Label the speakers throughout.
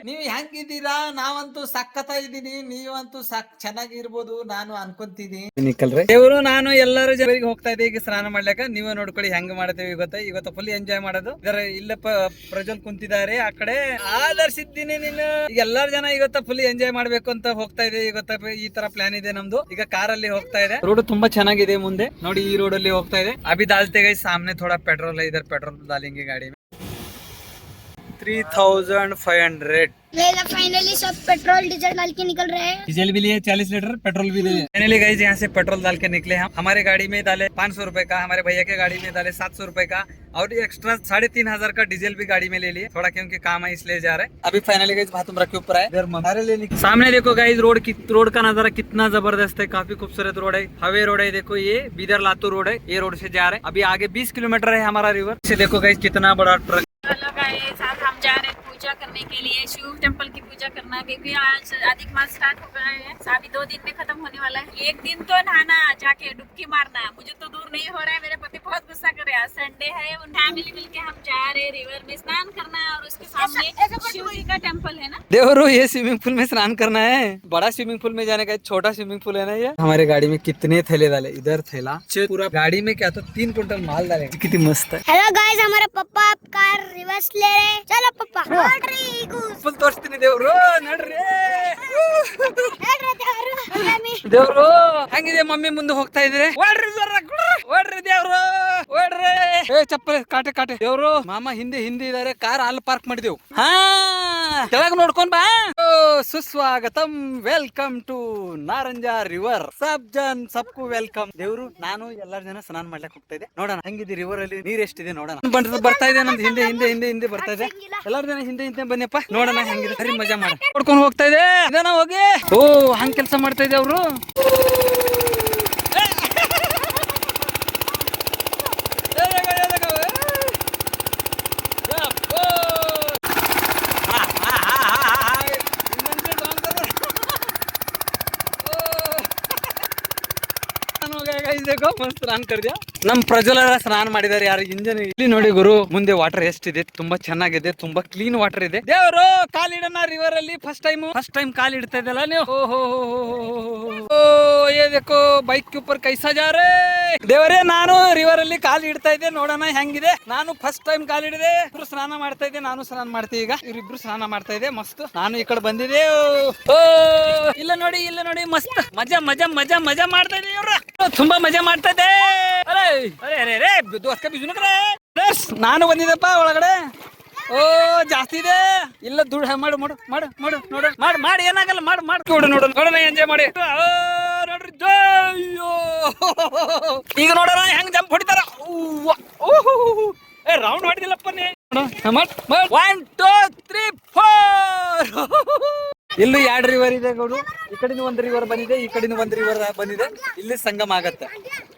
Speaker 1: ನೀವ್ ಹೆಂಗಿದ್ದೀರಾ? ನಾವಂತೂ ಸಕ್ಕತ್ತ ಇದೀನಿ, ನೀವಂತೂ ಚೆನ್ನಾಗಿರ್ಬೋದು ನಾನು ಅನ್ಕೊಂತೀನಿ. ಇವರು ನಾನು ಎಲ್ಲರೂ ಜನರಿಗೆ ಹೋಗ್ತಾ ಇದ್ದೆ ಈಗ ಸ್ನಾನ ಮಾಡ್ಲಿಕ್ಕೆ. ನೀವೇ ನೋಡ್ಕೊಳ್ಳಿ ಹೆಂಗ್ ಮಾಡ್ತೇವೆ ಇವತ್ತು ಫುಲ್ ಎಂಜಾಯ್ ಮಾಡೋದು. ಇಲ್ಲ ಪ್ರಜ್ವಲ್ ಕುಂತಿದ್ದಾರೆ ಆ ಕಡೆ, ಆದರ್ಶಿದ್ದೀನಿ ನೀನು. ಈಗ ಎಲ್ಲಾರು ಜನ ಇವತ್ತ ಫುಲ್ ಎಂಜಾಯ್ ಮಾಡ್ಬೇಕು ಅಂತ ಹೋಗ್ತಾ ಇದೆ. ಇವತ್ತ ಈ ತರ ಪ್ಲಾನ್ ಇದೆ ನಮ್ದು. ಈಗ ಕಾರಲ್ಲಿ ಹೋಗ್ತಾ ಇದೆ. ರೋಡ್ ತುಂಬಾ ಚೆನ್ನಾಗಿದೆ ಮುಂದೆ ನೋಡಿ, ಈ ರೋಡ್ ಅಲ್ಲಿ ಹೋಗ್ತಾ ಇದೆ. ಅಭಿ डालते गए सामने थोड़ा पेट्रोल है, इधर पेट्रोल डालेंगे गाड़ी में. 3500
Speaker 2: फाइनली सब पेट्रोल डीजल डाल के निकल रहे हैं.
Speaker 1: डीजल भी लिए 40 लीटर, पेट्रोल भी लिए. फाइनली गाइस यहाँ से पेट्रोल डाल के निकले हम. हमारे गाड़ी में डाले 500 रुपए का, हमारे भैया के गाड़ी में डाले 700 रुपए का, और एक्स्ट्रा 3500 का डीजल भी गाड़ी में ले लिए थोड़ा, क्योंकि काम है इसलिए जा रहे हैं. अभी फाइनली गाइस बाथरूम के ऊपर है. सामने देखो गाइस रोड का नजारा कितना जबरदस्त है. काफी खूबसूरत रोड है, हाईवे रोड है. देखो ये बीदर लातूर रोड है, ये रोड से जा रहे हैं. अभी आगे 20 किलोमीटर है हमारा रिवर से. देखो गाइस कितना बड़ा ट्रक.
Speaker 3: हेलो गाइस, आज हम जा रहे हैं पूजा करने के लिए, शिव टेम्पल की पूजा करना, क्योंकि आज अधिक मास स्टार्ट हो गया है. अभी 2 दिन में खत्म होने वाला है. एक दिन तो नहाना, जाके डुबकी मारना. मुझे तो दूर नहीं हो रहा है, मेरे पति बहुत गुस्सा कर रहे हैं. संडे है, फैमिली मिलके हम जा रहे हैं रिवर में स्नान करना, और उसके सामने शिव जी का टेम्पल है ना.
Speaker 1: देवरो ये स्विमिंग पूल में स्नान करना है. बड़ा स्विमिंग पूल में जाने का छोटा स्विमिंग पूल है ना ये. हमारे गाड़ी में कितने थैले डाले, इधर थैला पूरा गाड़ी में क्या तो 3 क्विंटल माल डाले. कितनी मस्त है.
Speaker 2: हेलो गाइस, हमारा पापा कार रिवर्स ले रहे हैं. चलो पापा.
Speaker 1: ಫುಲ್ ತೋರಿಸ್ತೀನಿ ದೇವ್ರು, ನಡ್ರಿ ದೇವ್ರು. ಹಂಗಿದೆ ಮಮ್ಮಿ ಮುಂದೆ ಹೋಗ್ತಾ ಇದ್ರೆ, ಓಡ್ರಿ ದೇವ್ರು ಓಡ್ರಿ. ಚಪ್ಪಲ್ ಕಾಟೆ ಕಾಟೆ. ದೇವ್ರು ಮಾಮ ಹಿಂದೆ ಇದಾರೆ, ಕಾರ್ ಅಲ್ಲಿ ಪಾರ್ಕ್ ಮಾಡಿದೆವು. ಹಾ ಕೆಳಗ್ ನೋಡ್ಕೊಂಡ್ ಬಾ. ಸುಸ್ವಾಗತಂ, ವೆಲ್ಕಮ್ ಟು ನಾರಂಜ ರಿವರ್. ಸಬ್ ಜನ್ ಸಬ್ಕು ವೆಲ್ಕಮ್. ದೇವ್ರು ನಾನು ಎಲ್ಲಾರು ಜನ ಸ್ನಾನ ಮಾಡ್ಲಿಕ್ಕೆ ಹೋಗ್ತಾ ಇದೆ. ನೋಡೋಣ ಹೆಂಗಿದೆ ರಿವರ್ ಅಲ್ಲಿ ನೀರ್ ಎಷ್ಟಿದೆ ನೋಡೋಣ. ಬರ್ತಾ ಇದೆ ನಮ್ದು ಹಿಂದೆ ಹಿಂದೆ ಹಿಂದೆ ಹಿಂದೆ ಬರ್ತಾ ಇದೆ. ಎಲ್ಲಾರು ಜನ ಹಿಂದೆ ಹಿಂದೆ ಬನ್ನಿಪ್ಪ, ನೋಡೋಣ ಹೆಂಗಿದೆ. ಸರಿ ಮಜಾ ಮಾಡ ನೋಡ್ಕೊಂಡು ಹೋಗ್ತಾ ಇದೆ. ಇದನ್ನ ಹೋಗಿ ಓ ಹಂಗ್ ಕೆಲಸ ಮಾಡ್ತಾ ಇದೆ ಅವರು. ಮಸ್ತ್ ಸ್ನಾನ ಕರ್ದ್ಯಾ. ನಮ್ ಪ್ರಜ್ವಲ ಸ್ನಾನ ಮಾಡಿದಾರೆ. ಯಾರು ಇಂಜನ್ ಇಲ್ಲಿ ನೋಡಿ ಗುರು, ಮುಂದೆ ವಾಟರ್ ಎಷ್ಟಿದೆ, ತುಂಬಾ ಚೆನ್ನಾಗಿದೆ, ತುಂಬಾ ಕ್ಲೀನ್ ವಾಟರ್ ಇದೆ. ದೇವರು ಕಾಲಿಡನ ರಿವರ್ ಅಲ್ಲಿ ಫಸ್ಟ್ ಟೈಮ್ ಕಾಲ್ ಇಡ್ತಾ ಇದಲ್ಲ ನೀವು. ಓಹೋ ಬೈಕ್ ऊपर ಕೈಸಾ ಜಾ ರೇ. ದೇವರೇ ನಾನು ರಿವರ್ ಅಲ್ಲಿ ಕಾಲ್ ಇಡ್ತಾ ಇದ್ದೆ, ನೋಡೋಣ ಹೆಂಗಿದೆ. ನಾನು ಫಸ್ಟ್ ಟೈಮ್ ಕಾಲ್ ಹಿಡಿದೆ. ಇಬ್ರು ಸ್ನಾನ ಮಾಡ್ತಾ ಇದ್ದೆ, ನಾನು ಸ್ನಾನ ಮಾಡ್ತೀವಿ. ಈಗ ಇವ್ರಿಬ್ರು ಸ್ನಾನ ಮಾಡ್ತಾ ಇದೆ ಮಸ್ತ್. ನಾನು ಈ ಕಡೆ ಬಂದಿದೆ. ಓ ಇಲ್ಲ ನೋಡಿ ಮಸ್ತ್ ಮಜಾ ಮಜಾ ಮಜಾ ಮಜಾ ಮಾಡ್ತಾ ಇದೆ. ಇವ್ರು ತುಂಬಾ ಮಜಾ ಮಾಡ್ತಾ ಇದೆ. ನಾನು ಬಂದಿದ್ದಪ್ಪ ಒಳಗಡೆ. ಓ ಜಾಸ್ತಿ ಇದೆ. ಇಲ್ಲ ದುಡ್ಡು ಮಾಡು ಮಾಡು ಮಾಡು ಮಾಡು ನೋಡು ಮಾಡಿ ಏನಾಗಲ್ಲ ಮಾಡು ನೋಡೋಣ ಎಂಜಾಯ್ ಮಾಡಿ. ನೋಡ್ರಿ ಅಯ್ಯೋ ಈಗ ನೋಡೋಣ ಹೆಂಗ್ ಜಂಪ್ ಹೊಡಿತಾರ. ರೌಂಡ್ ಹೊಡಿದಿಲ್ಲಪ್ಪ ನೀ. 1 2 3 4. ಇಲ್ಲಿ 2 ರಿವರ್ ಇದೆ ನೋಡು. ಈ ಕಡೆಯಿಂದ 1 ರಿವರ್ ಬಂದಿದೆ, ಈ ಕಡೆಯಿಂದ 1 ರಿವರ್ ಬಂದಿದೆ. ಇಲ್ಲಿ ಸಂಗಮ ಆಗತ್ತೆ.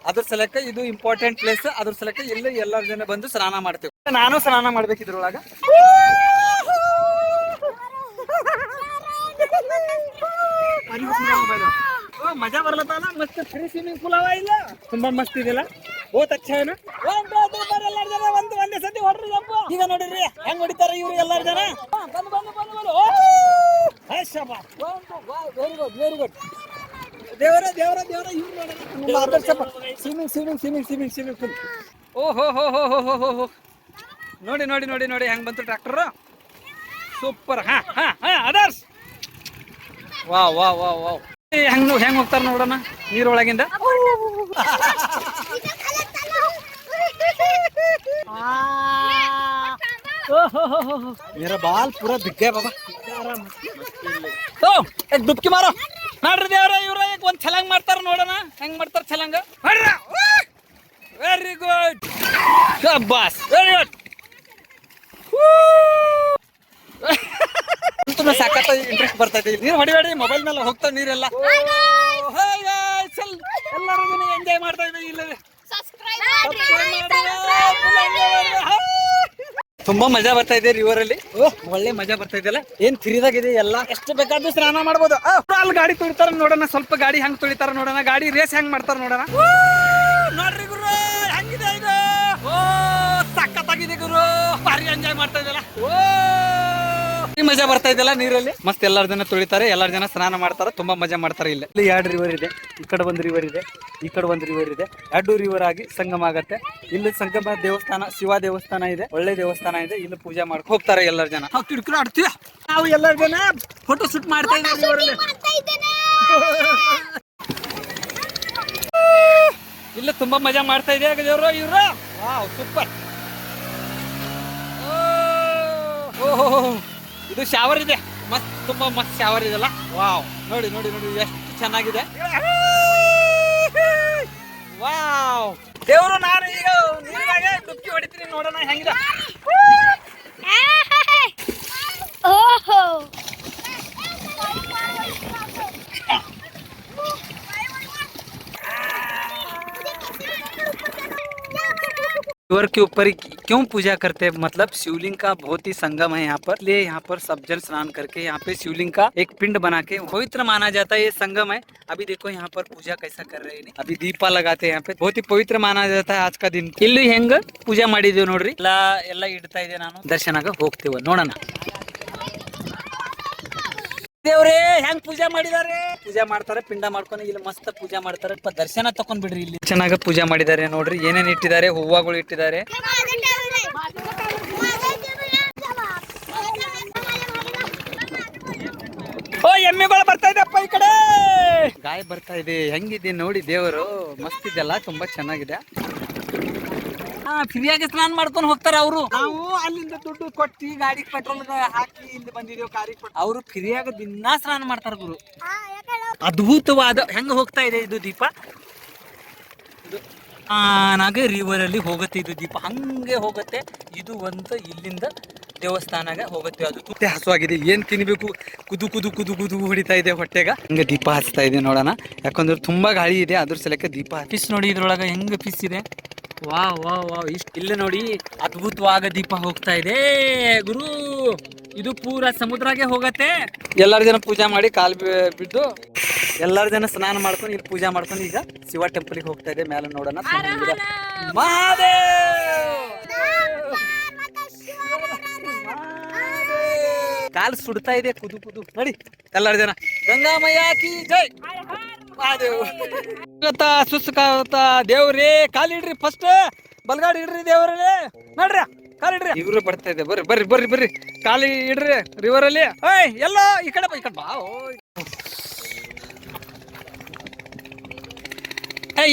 Speaker 1: ಅದ್ರ ಸಲಕ ಇದು ಇಂಪಾರ್ಟೆಂಟ್ ಪ್ಲೇಸ್. ಅದ್ರ ಸಲಕ ಇಲ್ಲಿ ಎಲ್ಲಾರು ಜನ ಬಂದು ಸ್ನಾನ ಮಾಡ್ತೇವೆ. ನಾನು ಸ್ನಾನ ಮಾಡ್ಬೇಕು ಇದ್ರೊಳಗ. ಮಜಾ ಬರ್ಲತ್ತಲ್ಲ. ಮಸ್ತ್ ಫ್ರೀ ಸ್ವಿಮ್ಮಿಂಗ್ ಪೂಲ್ ಅವ. ಇಲ್ಲ ತುಂಬಾ ಮಸ್ತ್ ಇದೆಲ್ಲ, ಬಹುತ್ ಅಚ್ಚ ಏನ. ಒಂದೇ ಸತಿ ಹೊಡ್ರಿ ಜಂಪ್. ಈಗ ನೋಡಿರಿ ಹೆಂಗ್ ಹೊಡಿತಾರ ಇವ್ರು ಎಲ್ಲಾರು ಜನ. Very good. ದೇವರ ಸ್ವಿಮ್ಮಿಂಗ್ ಫುಲ್. ಓಹೋ ನೋಡಿ ಹೆಂಗ್ ಬಂತು ಟ್ರ್ಯಾಕ್ಟರ್. ಸೂಪರ್. ಅದರ್ಸ್ ವಾವ್ ಹೆಂಗ್ ಹೋಗ್ತಾರ ನೋಡೋಣ ನೀರೊಳಗಿಂದ. मेरा बाल पूरा दिख गया बाबा. तो एक डुबकी मारो. ನೋಡ್ರಿ ದೇವ್ರ, ಇವ್ರ ಒಂದ್ ಛಲಂಗ್ ಮಾಡ್ತಾರ, ನೋಡೋಣ ಹೆಂಗ್ ಮಾಡ್ತಾರ ಛಲಂಗ. ವೆರಿ ಗುಡ್, ಶಾಬಾಸ್, ವೆರಿ ಗುಡ್. ಸಾಕತ್ತ ಇಂಟ್ರೆಸ್ಟ್ ಬರ್ತೈತಿ. ನೀರು ಹೊಡಿಬೇಡಿ, ಮೊಬೈಲ್ ಮೇಲೆ ಹೋಗ್ತಾವ ನೀರೆಲ್ಲ. ಎಲ್ಲರೂ ಎಂಜಾಯ್ ಮಾಡ್ತಾ ಇದ್ದೀವಿ. ಇಲ್ಲ ತುಂಬಾ ಮಜಾ ಬರ್ತಾ ಇದೆ ರಿವರ್ ಅಲ್ಲಿ. ಒಳ್ಳೆ ಮಜಾ ಬರ್ತಾ ಇದೆಯಲ್ಲ. ಏನ್ ಫ್ರೀದಾಗಿದೆ ಎಲ್ಲ, ಎಷ್ಟು ಬೇಕಾದ್ರೂ ಸ್ನಾನ ಮಾಡ್ಬೋದು. ಅಲ್ಲಿ ಗಾಡಿ ತುಳಿತಾರ ನೋಡೋಣ, ಸ್ವಲ್ಪ ಗಾಡಿ ಹೆಂಗ್ ತುಳಿತಾರ ನೋಡೋಣ, ಗಾಡಿ ರೇಸ್ ಹೆಂಗ್ ಮಾಡ್ತಾರ ನೋಡೋಣ. ನೋಡ್ರಿ ಗುರು ಹೆಂಗಿದೆ ಇದು. ಓ ಸಖತ್ತಾಗಿದೆ ಗುರು, ಭಾರಿ ಎಂಜಾಯ್ ಮಾಡ್ತಾ ಇದೆಯಲ್ಲ. ಓ ಮಜಾ ಬರ್ತಾ ಇದೆಯಲ್ಲ ನೀರಲ್ಲಿ. ಮಸ್ತ್ ಎಲ್ಲಾರು ಜನ ತುಳಿತಾರೆ, ಎಲ್ಲಾರು ಜನ ಸ್ನಾನ ಮಾಡ್ತಾರೆ, ತುಂಬಾ ಮಜಾ ಮಾಡ್ತಾರೆ. ಇಲ್ಲಿ 2 ರಿವರ್ ಇದೆ, ಈ ಕಡೆ ಒಂದು ರಿವರ್ ಇದೆ, ಈ ಕಡೆ ಒಂದು ರಿವರ್ ಇದೆ. 2 ರಿವರ್ ಆಗಿ ಸಂಗಮ ಆಗತ್ತೆ. ಇಲ್ಲಿ ಸಂಗಮ ದೇವಸ್ಥಾನ, ಶಿವ ದೇವಸ್ಥಾನ ಇದೆ, ಒಳ್ಳೆ ದೇವಸ್ಥಾನ ಇದೆ. ಇಲ್ಲಿ ಪೂಜೆ ಮಾಡ್ಕೊಂಡು ಹೋಗ್ತಾರೆ ಎಲ್ಲಾರು ಜನ. ನಾವು ಎಲ್ಲಾರು ಜನ ಫೋಟೋ ಶೂಟ್ ಮಾಡ್ತಾ ಇದ್ದೀವಿ. ಇಲ್ಲ ತುಂಬಾ ಮಜಾ ಮಾಡ್ತಾ ಇದೆ ದೇವ್ರು ಇವ್ರು. Wow super. ಓಹೋ ಇದು ಶಾವರ್ ಇದೆ, ಮಸ್ತ್ ತುಂಬಾ ಮಸ್ತ್ ಶಾವರ್ ಇದೆಲ್ಲ. ವಾವ್ ನೋಡಿ ನೋಡಿ ನೋಡಿ ಎಷ್ಟು ಚೆನ್ನಾಗಿದೆ. ವಾವ್ ದೇವ್ರು, ನಾನು ಈಗ ನೀರಾಗೆ ಡುಬ್ಕಿ ಹೊಡಿತೀನಿ, ನೋಡೋಣ ಹೆಂಗಿದೆ.
Speaker 2: ಓಹೋ
Speaker 1: रिवर के ऊपर क्यों पूजा करते हैं, मतलब शिवलिंग का बहुत ही संगम है यहाँ पर, इसलिए यहाँ पर सब जन स्नान करके यहाँ पे शिवलिंग का एक पिंड बना के पवित्र माना जाता है. ये संगम है. अभी देखो यहाँ पर पूजा कैसा कर रहे हैं. अभी दीपा लगाते हैं यहाँ पे, बहुत ही पवित्र माना जाता है आज का दिन. ಇಲ್ಲಿ ಹೆಂಗ ಪೂಜಾ ಮಾಡಿದೀವಿ ನೋಡ್ರಿ, ಎಲ್ಲ ಇಡ್ತಾ ಇದೆ. ನಾನು ದರ್ಶನಕ್ಕೆ ಹೋಗ್ತೀವ, ನೋಡೋಣ. ದೇವ್ರೇ ಹೆಂಗ್ ಪೂಜಾ ಮಾಡಿದಾರೆ, ಪೂಜಾ ಮಾಡ್ತಾರೆ, ಪಿಂಡ ಮಾಡ್ಕೊಂಡು ಇಲ್ಲಿ ಮಸ್ತ್ ಪೂಜಾ ಮಾಡ್ತಾರೆ. ದರ್ಶನ ತಕೊಂಡ್ ಬಿಡ್ರಿ. ಇಲ್ಲಿ ಚೆನ್ನಾಗ ಪೂಜಾ ಮಾಡಿದ್ದಾರೆ ನೋಡ್ರಿ, ಏನೇನ್ ಇಟ್ಟಿದ್ದಾರೆ, ಹೂವಗಳು ಇಟ್ಟಿದ್ದಾರೆ. ಓ ಎಮ್ಮೆಗಳು ಬರ್ತಾ ಇದೆಪ್ಪ ಈ ಕಡೆ, ಗಾಯ ಬರ್ತಾ ಇದೆ. ಹೆಂಗಿದೆ ನೋಡಿ ದೇವರು, ಮಸ್ತ್ ಇದೆಲ್ಲ, ತುಂಬಾ ಚೆನ್ನಾಗಿದೆ. ಫ್ರೀಯಾಗಿ ಸ್ನಾನ ಮಾಡ್ಕೊಂಡು ಹೋಗ್ತಾರೆ ಅವರು. ನಾವು ಅಲ್ಲಿಂದ ದುಡ್ಡು ಕೊಟ್ಟು ಗಾಡಿ ಪೆಟ್ರೋಲ್ ಹಾಕಿ ಇಲ್ಲಿ ಬಂದಿದ್ದೇವೆ, ಕಾರಿಗೆ. ಅವರು ಫ್ರೀಯಾಗಿ ದಿನಾ ಸ್ನಾನ ಮಾಡ್ತಾರ ಗುರು. ಅದ್ಭುತವಾದ ಹೆಂಗ ಹೋಗ್ತಾ ಇದೆ ಇದು ದೀಪ. ನಾಗೆ ರಿವರ್ ಅಲ್ಲಿ ಹೋಗುತ್ತೆ ಇದು ದೀಪ, ಹಂಗೆ ಹೋಗುತ್ತೆ. ಇದು ಒಂದು ಇಲ್ಲಿಂದ ದೇವಸ್ಥಾನಗೆ ಹೋಗುತ್ತೆ. ಅದು ಹೊಟ್ಟೆ ಹಸುವಾಗಿದೆ, ಏನ್ ತಿನ್ಬೇಕು, ಕುದು ಕುದು ಕುದು ಕುದು ಹೊಡಿತಾ ಇದೆ ಹೊಟ್ಟೆಗ. ಹಂಗೆ ದೀಪ ಹಚ್ತಾ ಇದೆ ನೋಡೋಣ, ಯಾಕಂದ್ರೆ ತುಂಬಾ ಗಾಳಿ ಇದೆ, ಅದ್ರ ಸಲಕ್ಕೆ ದೀಪ. ಫಿಶ್ ನೋಡಿ ಇದ್ರೊಳಗೆ ಹೆಂಗ ಫಿಶ್ ಇದೆ. ವಾವ್ ವಾವ್ ವಾವ್, ಇಷ್ಟ ಇಲ್ಲ ನೋಡಿ, ಅದ್ಭುತವಾಗ ದೀಪ ಹೋಗ್ತಾ ಇದೆ ಗುರು. ಇದು ಪೂರಾ ಸಮುದ್ರಗೆ ಹೋಗತ್ತೆ. ಎಲ್ಲಾರು ಜನ ಪೂಜಾ ಮಾಡಿ ಕಾಲ್ ಬಿದ್ದು ಎಲ್ಲಾರು ಜನ ಸ್ನಾನ ಮಾಡ್ಕೊಂಡು ಇಲ್ಲಿ ಪೂಜಾ ಮಾಡ್ಕೊಂಡು ಈಗ ಶಿವ ಟೆಂಪಲ್ಗೆ ಹೋಗ್ತಾ ಇದೆ. ಮೇಲೆ ನೋಡೋಣ. ಕಾಲ್ ಸುಡ್ತಾ ಇದೆ, ಕುದು ಕುದು ನೋಡಿ. ಎಲ್ಲಾರು ಜನ ಗಂಗಾಮಯ್ಯ ಕಿ ಜೈ. ಸುಸ್ಕಾಗತ್ತ ದೇವ್ರಿ, ಕಾಲಿಡ್ರಿ ಫಸ್ಟ್, ಬಲ್ಗಾಡಿ ಇಡ್ರಿ ದೇವ್ರಲ್ಲಿ. ನೋಡ್ರಿ ಕಾಲಿಡ್ರಿ. ಇವ್ರು ಬರ್ತಾ ಇದೆ, ಬರ್ರಿ ಬರ್ರಿ ಬರ್ರಿ ಬರ್ರಿ, ಕಾಲಿ ಇಡ್ರಿ ರಿವರ್ ಅಲ್ಲಿ. ಓಯ್ ಎಲ್ಲ ಈ ಕಡೆ ಈ ಕಡೆ ಬಾ.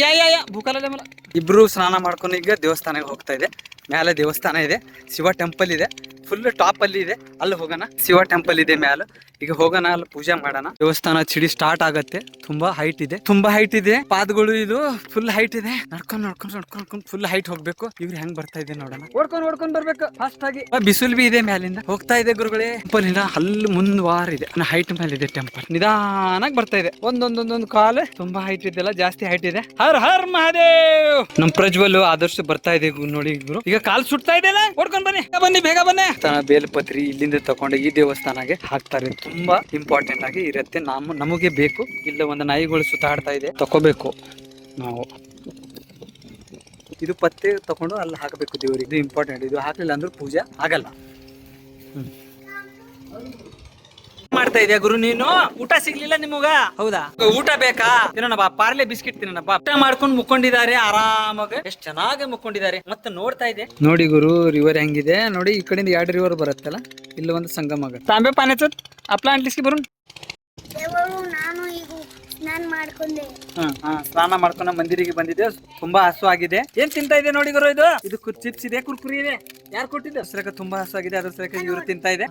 Speaker 1: ಯಾ ಭೂಕಾಲ ಮೇಲೆ ಇಬ್ರು ಸ್ನಾನ ಮಾಡ್ಕೊಂಡು ಈಗ ದೇವಸ್ಥಾನಕ್ಕೆ ಹೋಗ್ತಾ ಇದೆ. ಮೇಲೆ ದೇವಸ್ಥಾನ ಇದೆ, ಶಿವ ಟೆಂಪಲ್ ಇದೆ, ಫುಲ್ ಟಾಪ್ ಅಲ್ಲಿ ಇದೆ. ಅಲ್ಲಿ ಹೋಗೋಣ, ಶಿವ ಟೆಂಪಲ್ ಇದೆ ಮ್ಯಾಲ. ಈಗ ಹೋಗೋಣ, ಅಲ್ಲಿ ಪೂಜೆ ಮಾಡೋಣ. ದೇವಸ್ಥಾನ ಚಿಡಿ ಸ್ಟಾರ್ಟ್ ಆಗತ್ತೆ. ತುಂಬಾ ಹೈಟ್ ಇದೆ, ತುಂಬಾ ಹೈಟ್ ಇದೆ. ಪಾದಗಳು ಇದು ಫುಲ್ ಹೈಟ್ ಇದೆ. ನಡ್ಕೊಂಡ್ ನಡ್ಕೊಂಡ್ ನಡ್ಕೊಂಡ್ ನಡ್ಕೊಂಡ್ ಫುಲ್ ಹೈಟ್ ಹೋಗ್ಬೇಕು. ಇವ್ರು ಹೆಂಗ್ ಬರ್ತಾ ಇದೆ ನೋಡೋಣ. ಓಡ್ಕೊಂಡ್ ಬರ್ಬೇಕು ಫಾಸ್ಟ್ ಆಗಿ. ಬಿಸಿಲು ಬಿ ಇದೆ, ಮ್ಯಾಲಿಂದ ಹೋಗ್ತಾ ಇದೆ ಗುರುಗಳೇ. ಟೆಂಪಲ್ ಇಂದ ಅಲ್ಲಿ ಮುಂದ್ವಾರ ಇದೆ, ಹೈಟ್ ಮೇಲೆ ಇದೆ ಟೆಂಪಲ್. ನಿಧಾನಾಗಿ ಬರ್ತಾ ಇದೆ. ಒಂದೊಂದೊಂದೊಂದು ಕಾಲು ತುಂಬಾ ಹೈಟ್ ಇದೆಲ್ಲ, ಜಾಸ್ತಿ ಹೈಟ್ ಇದೆ. ಹರ್ ಹರ್ ಮಹಾದೇವ್. ನಮ್ ಪ್ರಜ್ವಲ್ ಆದರ್ಶ ಬರ್ತಾ ಇದೆ ನೋಡಿ ಗುರು. ಈಗ ಕಾಲ್ ಸುಡ್ತಾ ಇದೆಯಲ್ಲ, ಓಡ್ಕೊಂಡ್ ಬನ್ನಿ ಬನ್ನಿ ಬೇಗ ಬನ್ನಿ. ಬೇಲ್ಪತ್ರಿ ಇಲ್ಲಿಂದ ತಕೊಂಡು ಈ ದೇವಸ್ಥಾನಕ್ಕೆ ಹಾಕ್ತಾರೆ. ತುಂಬಾ ಇಂಪಾರ್ಟೆಂಟ್ ಆಗಿ ಇರುತ್ತೆ. ನಮಗೆ ಬೇಕು. ಇಲ್ಲ ಒಂದು ನಾಯಿಗಳು ಸುತ್ತಾಡ್ತಾ ಇದೆ, ತಕೋಬೇಕು ನಾವು. ಇದು ಪತ್ತೆ ತಕೊಂಡು ಅಲ್ಲಿ ಹಾಕಬೇಕು ದೇವರಿಗೆ. ಇದು ಇಂಪಾರ್ಟೆಂಟ್. ಇದು ಹಾಕ್ಲಿಲ್ಲ ಅಂದ್ರೆ ಪೂಜೆ ಆಗಲ್ಲ. ಮಾಡ್ತಾ ಇದೆಯಾ ಗುರು ನೀನು? ಊಟ ಸಿಗ್ಲಿಲ್ಲ ನಿಮಗ? ಹೌದಾ, ಊಟ ಬೇಕಾ? ತಿನ್ನೋಣ ಬಾ, ಪಾರ್ಲೆ ಬಿಸ್ಕಿಟ್ ತಿನ್ನೋಣ ಬಾ. ಊಟ ಮಾಡ್ಕೊಂಡು ಮುಕ್ಕೊಂಡಿದ್ದಾರೆ ಆರಾಮಾಗಿ, ಎಷ್ಟು ಚೆನ್ನಾಗಿ ಮುಕ್ಕೊಂಡಿದ್ದಾರೆ. ಮತ್ತೆ ನೋಡ್ತಾ ಇದೆ ನೋಡಿ ಗುರು, ರಿವರ್ ಹೆಂಗಿದೆ ನೋಡಿ. ಈ ಕಡೆಯಿಂದ 2 ರಿವರ್ ಬರುತ್ತಲ್ಲ, ಇಲ್ಲಿ ಒಂದು ಸಂಗಮ ಆಗುತ್ತೆ. ತಾಂಬೆ ಪಾನೇಚತ್ ಅಪ್ಲಾ ಅಂಟ್ಲಿಸ್ಕಿ ಬರು.
Speaker 2: ನಾನು ಈಗ ಸ್ನಾನ ಮಾಡ್ಕೊಂಡೆ.
Speaker 1: ಸ್ನಾನ ಮಾಡ್ಕೊಂಡು ಮಂದಿರಿಗೆ ಬಂದಿದೆ. ತುಂಬಾ ಹಸು ಆಗಿದೆ. ಏನ್ ತಿಂತಾ ಇದೆ ನೋಡಿ ಗುರು. ಇದು ಚಿಪ್ಸ್ ಇದೆ, ಕುರ್ಕುರಿ ಇದೆ. ಯಾರು ಕೊಟ್ಟಿದ್ದು? ಅದ್ರ ತುಂಬಾ ಹಸು ಆಗಿದೆ, ಅದ್ರ ಸಲಕ ಇವ್ರು ತಿಂತಾ ಇದೆ.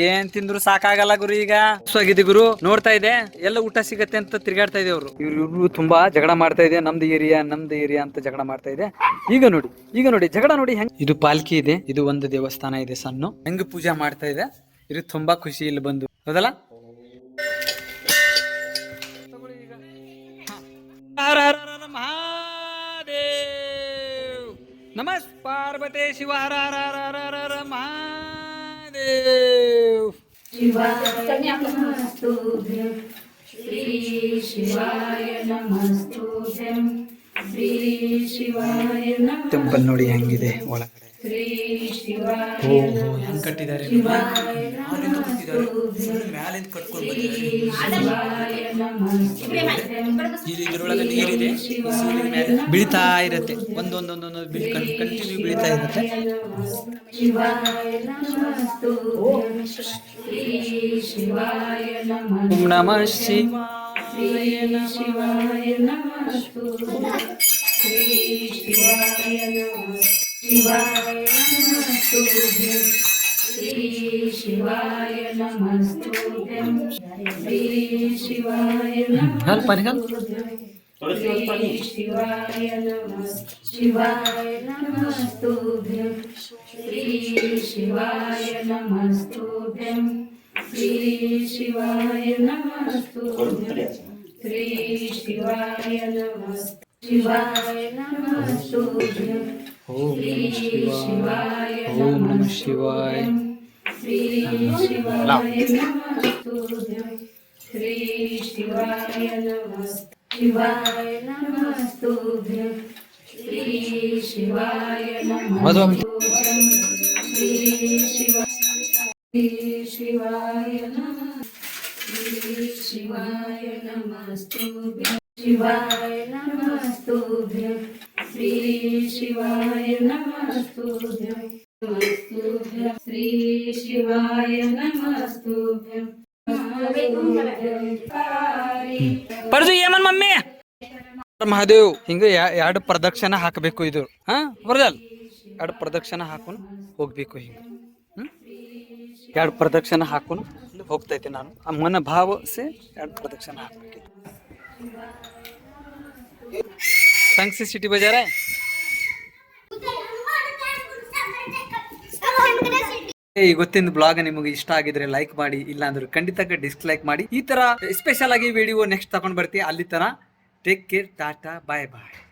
Speaker 1: ಏನ್ ತಿಂದ್ರು ಸಾಕಾಗಲ್ಲ ಗುರು. ಈಗ ಹಸುವಾಗಿದೆ ಗುರು, ನೋಡ್ತಾ ಇದೆ. ಎಲ್ಲ ಊಟ ಸಿಗತ್ತೆ ಅಂತ ತಿರ್ಗಾಡ್ತಾ ಇದೆ ಅವರು. ಇವ್ರು ತುಂಬಾ ಜಗಳ ಮಾಡ್ತಾ ಇದೆ. ನಮ್ದು ಏರಿಯಾ ಅಂತ ಜಗಳ ಮಾಡ್ತಾ ಇದೆ. ಈಗ ನೋಡಿ ಜಗಳ ನೋಡಿ ಹೆಂಗ್. ಇದು ಪಾಲ್ಕಿ ಇದೆ, ಇದು ಒಂದು ದೇವಸ್ಥಾನ ಇದೆ ಸಣ್ಣ. ಹೆಂಗ್ ಪೂಜಾ ಮಾಡ್ತಾ ಇದೆ. ಇದು ತುಂಬಾ ಖುಷಿ ಇಲ್ಲಿ ಬಂದು, ಹೌದಲ್ಲ. ಮಹಾದೇವ್ ನಮಸ್ ಪಾರ್ವತಿ ಶಿವ ಹರ ಹರ ಹರ ಹರ ಮಹಾದೇವ್.
Speaker 4: ಶ್ರೀ ಶಿವಾಯ ನಮಸ್ತುಭ್ಯಂ. ಶ್ರೀ ಶಿವಾಯ ನಮಃ.
Speaker 1: ಟೆಂಪಲ್ ನೋಡಿ ಹೆಂಗಿದೆ ಒಳಗಡೆ. ಓಹೋ ಹೆಂಗ್ ಕಟ್ಟಿದ್ದಾರೆ ಮ್ಯಾಲಿಂದ ಕಟ್ಟಿದ್ದಾರೆ ಮ್ಯಾಲಿಂದ ಕಟ್ಕೊಂಡು ಬಂದಿದ್ದಾರೆ ಇದ್ರೊಳಗೆ ನೀರಿದೆ ಬೀಳ್ತಾ ಇರುತ್ತೆ ಒಂದೊಂದೊಂದೊಂದು ಕಂಟಿನ್ಯೂ ಬೀಳ್ತಾ ಇರುತ್ತೆ ಓಂ ನಮಃ ಶಿವಾಯ घाल पाणी घाल ओम नमः शिवाय शिवाय नमस्तुभ्यं श्री शिवाय नमस्तुभ्यं श्री शिवाय नमस्तुभ्यं ಪರ್ದು ಏಮನ್ ಮಮ್ಮಿ ಮಹಾದೇವ್ ಹಿಂಗ ಎರಡು ಪ್ರದಕ್ಷಿಣೆ ಹಾಕಬೇಕು ಇದು ಹಾ ಬರ್ದಲ್ ಎರಡು ಪ್ರದಕ್ಷಿಣೆ ಹಾಕೊಂಡು ಹೋಗ್ಬೇಕು ಹಿಂಗ ಎರಡು ಪ್ರದಕ್ಷಿಣೆ ಹಾಕೊಂಡು ಹೋಗ್ತೈತೆ ನಾನು ಆ ಮನ ಭಾವ ಸೆ ಎರಡು ಪ್ರದಕ್ಷಿಣೆ ಹಾಕ್ಬೇಕು संग से सिटी बजा रहा है ಗೊತ್ತಿನ ಬ್ಲಾಗ್ ನಿಮಗೆ ಇಷ್ಟ ಆಗಿದ್ರೆ ಲೈಕ್ ಮಾಡಿ, ಇಲ್ಲ ಅಂದ್ರೆ ಖಂಡಿತ ಡಿಸ್ಲೈಕ್ ಮಾಡಿ. ಈ ತರ ಸ್ಪೆಷಲ್ ಆಗಿ ವಿಡಿಯೋ ನೆಕ್ಸ್ಟ್ ತಗೊಂಡ್ ಬರ್ತೀವಿ. ಅಲ್ಲಿ ತರ ಟೇಕ್ ಕೇರ್, ಟಾಟಾ, ಬಾಯ್ ಬಾಯ್.